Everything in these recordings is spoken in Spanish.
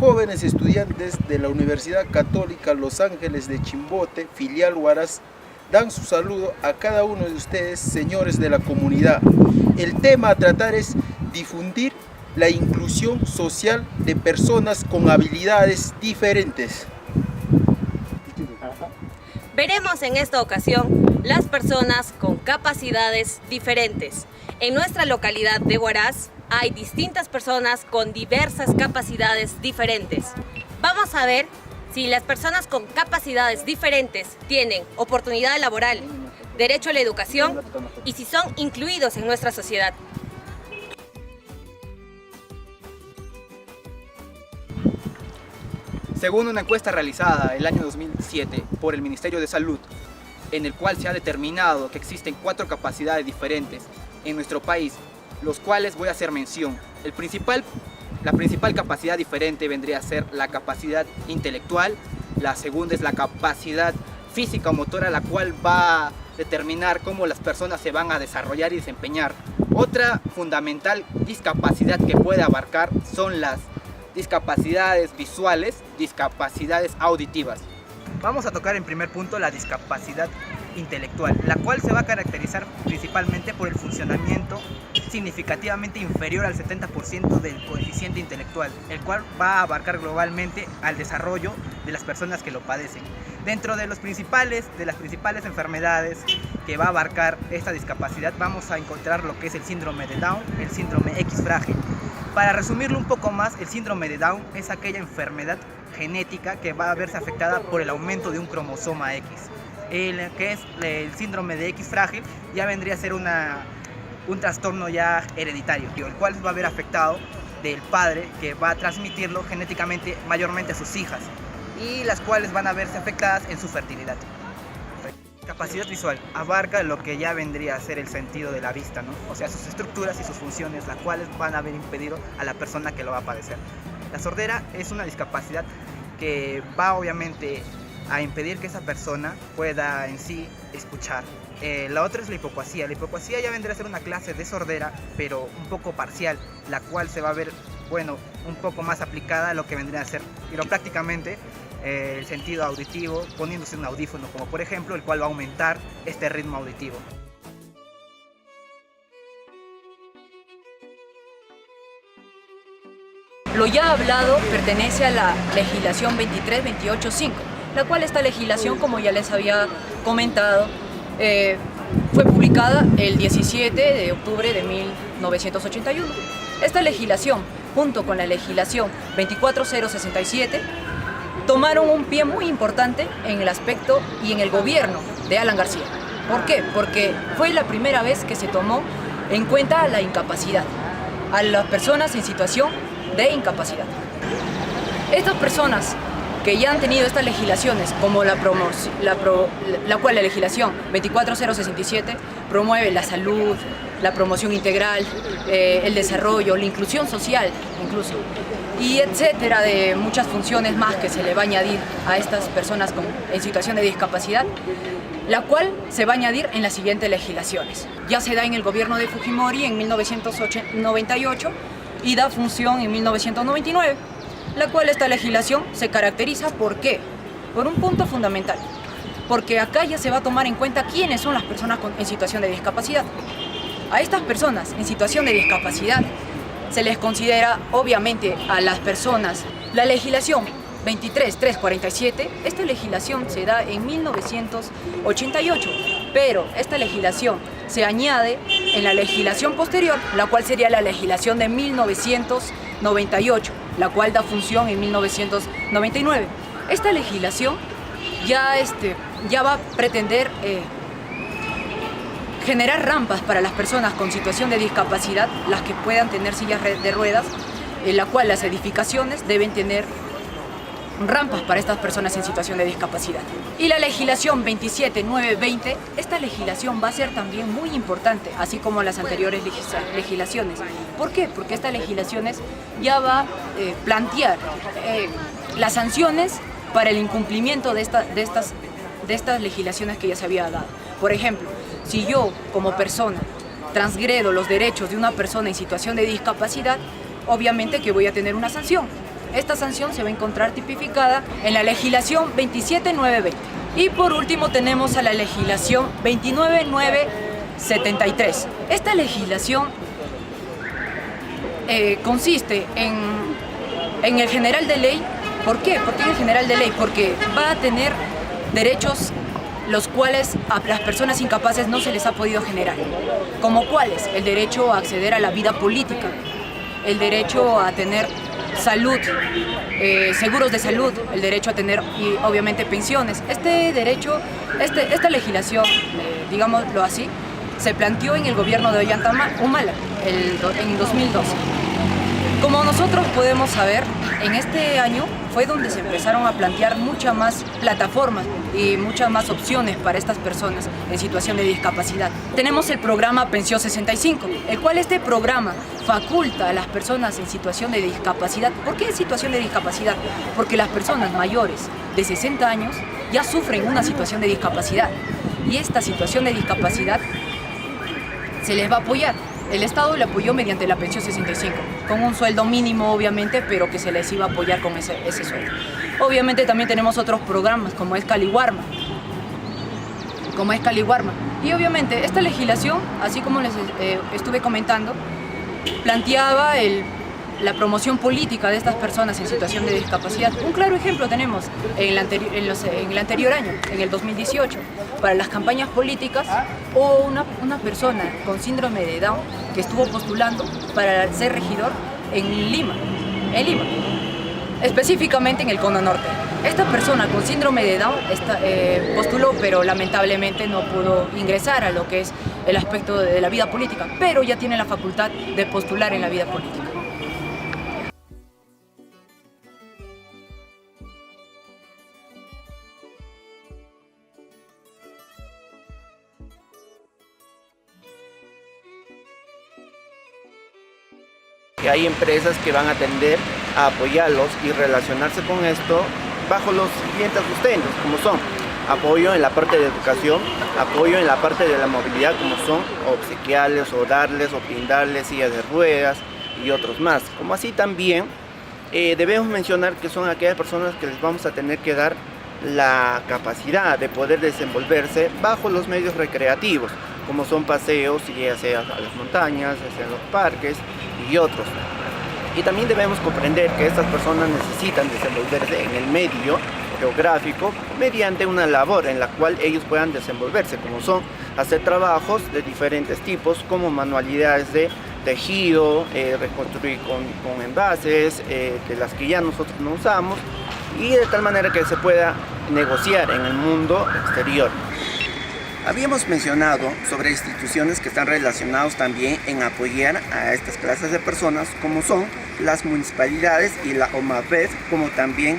jóvenes estudiantes de la Universidad Católica Los Ángeles de Chimbote, filial Huaraz, dan su saludo a cada uno de ustedes, señores de la comunidad. El tema a tratar es difundir la inclusión social de personas con habilidades diferentes. Veremos en esta ocasión las personas con capacidades diferentes. En nuestra localidad de Huaraz hay distintas personas con diversas capacidades diferentes. Vamos a ver si las personas con capacidades diferentes tienen oportunidad laboral, derecho a la educación y si son incluidos en nuestra sociedad. Según una encuesta realizada el año 2007 por el Ministerio de Salud, en el cual se ha determinado que existen 4 capacidades diferentes en nuestro país, los cuales voy a hacer mención. La principal capacidad diferente vendría a ser la capacidad intelectual, la segunda es la capacidad física o motora, la cual va a determinar cómo las personas se van a desarrollar y desempeñar. Otra fundamental discapacidad que puede abarcar son las discapacidades visuales, discapacidades auditivas. Vamos a tocar en primer punto la discapacidad intelectual, la cual se va a caracterizar principalmente por el funcionamiento significativamente inferior al 70% del coeficiente intelectual, el cual va a abarcar globalmente al desarrollo de las personas que lo padecen. Dentro de las principales enfermedades que va a abarcar esta discapacidad vamos a encontrar lo que es el síndrome de Down, el síndrome X frágil. Para resumirlo un poco más, el síndrome de Down es aquella enfermedad genética que va a verse afectada por el aumento de un cromosoma X. El que es el síndrome de X frágil ya vendría a ser un trastorno ya hereditario, el cual va a haber afectado del padre que va a transmitirlo genéticamente mayormente a sus hijas y las cuales van a verse afectadas en su fertilidad. Capacidad visual abarca lo que ya vendría a ser el sentido de la vista, ¿no? O sea, sus estructuras y sus funciones, las cuales van a haber impedido a la persona que lo va a padecer. La sordera es una discapacidad que va obviamente a impedir que esa persona pueda en sí escuchar. La otra es la hipoacusia. La hipoacusia ya vendría a ser una clase de sordera, pero un poco parcial, la cual se va a ver, bueno, un poco más aplicada a lo que vendría a ser prácticamente el sentido auditivo, poniéndose un audífono, como por ejemplo, el cual va a aumentar este ritmo auditivo. Lo ya hablado pertenece a la legislación 23-28-5, la cual esta legislación, como ya les había comentado, fue publicada el 17 de octubre de 1981. Esta legislación, junto con la legislación 24067, tomaron un pie muy importante en el aspecto y en el gobierno de Alan García. ¿Por qué? Porque fue la primera vez que se tomó en cuenta la incapacidad, a las personas en situación de incapacidad. Estas personas que ya han tenido estas legislaciones, como la cual la legislación 24067 promueve la salud, la promoción integral, el desarrollo, la inclusión social incluso, y etcétera, de muchas funciones más que se le va a añadir a estas personas en situación de discapacidad, la cual se va a añadir en las siguientes legislaciones. Ya se da en el gobierno de Fujimori en 1998 y da función en 1999, la cual esta legislación se caracteriza ¿por qué? Por un punto fundamental, porque acá ya se va a tomar en cuenta quiénes son las personas en situación de discapacidad. A estas personas en situación de discapacidad se les considera obviamente a las personas. La legislación 23347, esta legislación se da en 1988, pero esta legislación se añade en la legislación posterior, la cual sería la legislación de 1998, la cual da función en 1999. Esta legislación ya va a pretender generar rampas para las personas con situación de discapacidad, las que puedan tener sillas de ruedas, en la cual las edificaciones deben tener rampas para estas personas en situación de discapacidad. Y la legislación 27920, esta legislación va a ser también muy importante, así como las anteriores legislaciones. ¿Por qué? Porque esta legislación ya va a plantear las sanciones para el incumplimiento de estas legislaciones que ya se había dado. Por ejemplo, si yo como persona transgredo los derechos de una persona en situación de discapacidad, obviamente que voy a tener una sanción. Esta sanción se va a encontrar tipificada en la legislación 27920. Y por último tenemos a la legislación 29973. Esta legislación consiste en el general de ley. ¿Por qué? ¿Por qué en el general de ley? Porque va a tener derechos los cuales a las personas incapaces no se les ha podido generar. ¿Como cuáles? El derecho a acceder a la vida política, el derecho a tener salud, seguros de salud, el derecho a tener, y obviamente, pensiones. Esta legislación, digámoslo así, se planteó en el gobierno de Ollanta Humala en 2012. Como nosotros podemos saber, en este año fue donde se empezaron a plantear muchas más plataformas y muchas más opciones para estas personas en situación de discapacidad. Tenemos el programa Pensión 65, el cual este programa faculta a las personas en situación de discapacidad. ¿Por qué en situación de discapacidad? Porque las personas mayores de 60 años ya sufren una situación de discapacidad, y esta situación de discapacidad se les va a apoyar. El Estado le apoyó mediante la pensión 65, con un sueldo mínimo obviamente, pero que se les iba a apoyar con ese sueldo. Obviamente también tenemos otros programas como es Caliwarma. Y obviamente esta legislación, así como les estuve comentando, planteaba la promoción política de estas personas en situación de discapacidad. Un claro ejemplo tenemos en el anterior año, en el 2018, para las campañas políticas, hubo una persona con síndrome de Down que estuvo postulando para ser regidor en Lima, específicamente en el Cono Norte. Esta persona con síndrome de Down postuló, pero lamentablemente no pudo ingresar a lo que es el aspecto de la vida política, pero ya tiene la facultad de postular en la vida política. Que hay empresas que van a tender a apoyarlos y relacionarse con esto bajo los siguientes sustentos, como son apoyo en la parte de educación, apoyo en la parte de la movilidad, como son obsequiarles o darles o brindarles sillas de ruedas y otros más. Como así también debemos mencionar que son aquellas personas que les vamos a tener que dar la capacidad de poder desenvolverse bajo los medios recreativos, como son paseos, ya sea a las montañas, ya sea en los parques y otros. Y también debemos comprender que estas personas necesitan desenvolverse en el medio geográfico mediante una labor en la cual ellos puedan desenvolverse, como son hacer trabajos de diferentes tipos, como manualidades de tejido, reconstruir con envases, de las que ya nosotros no usamos, y de tal manera que se pueda negociar en el mundo exterior. Habíamos mencionado sobre instituciones que están relacionadas también en apoyar a estas clases de personas, como son las municipalidades y la OMAPED, como también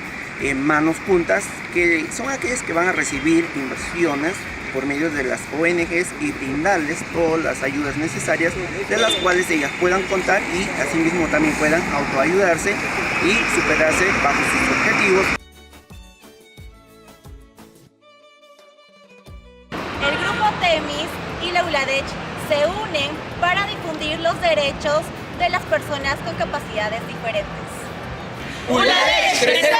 Manos Juntas, que son aquellas que van a recibir inversiones por medio de las ONGs y brindarles todas las ayudas necesarias de las cuales ellas puedan contar, y asimismo también puedan autoayudarse y superarse bajo sus objetivos. El grupo TEMIS y la ULADECH se unen para difundir los derechos de las personas con capacidades diferentes. ULADECH,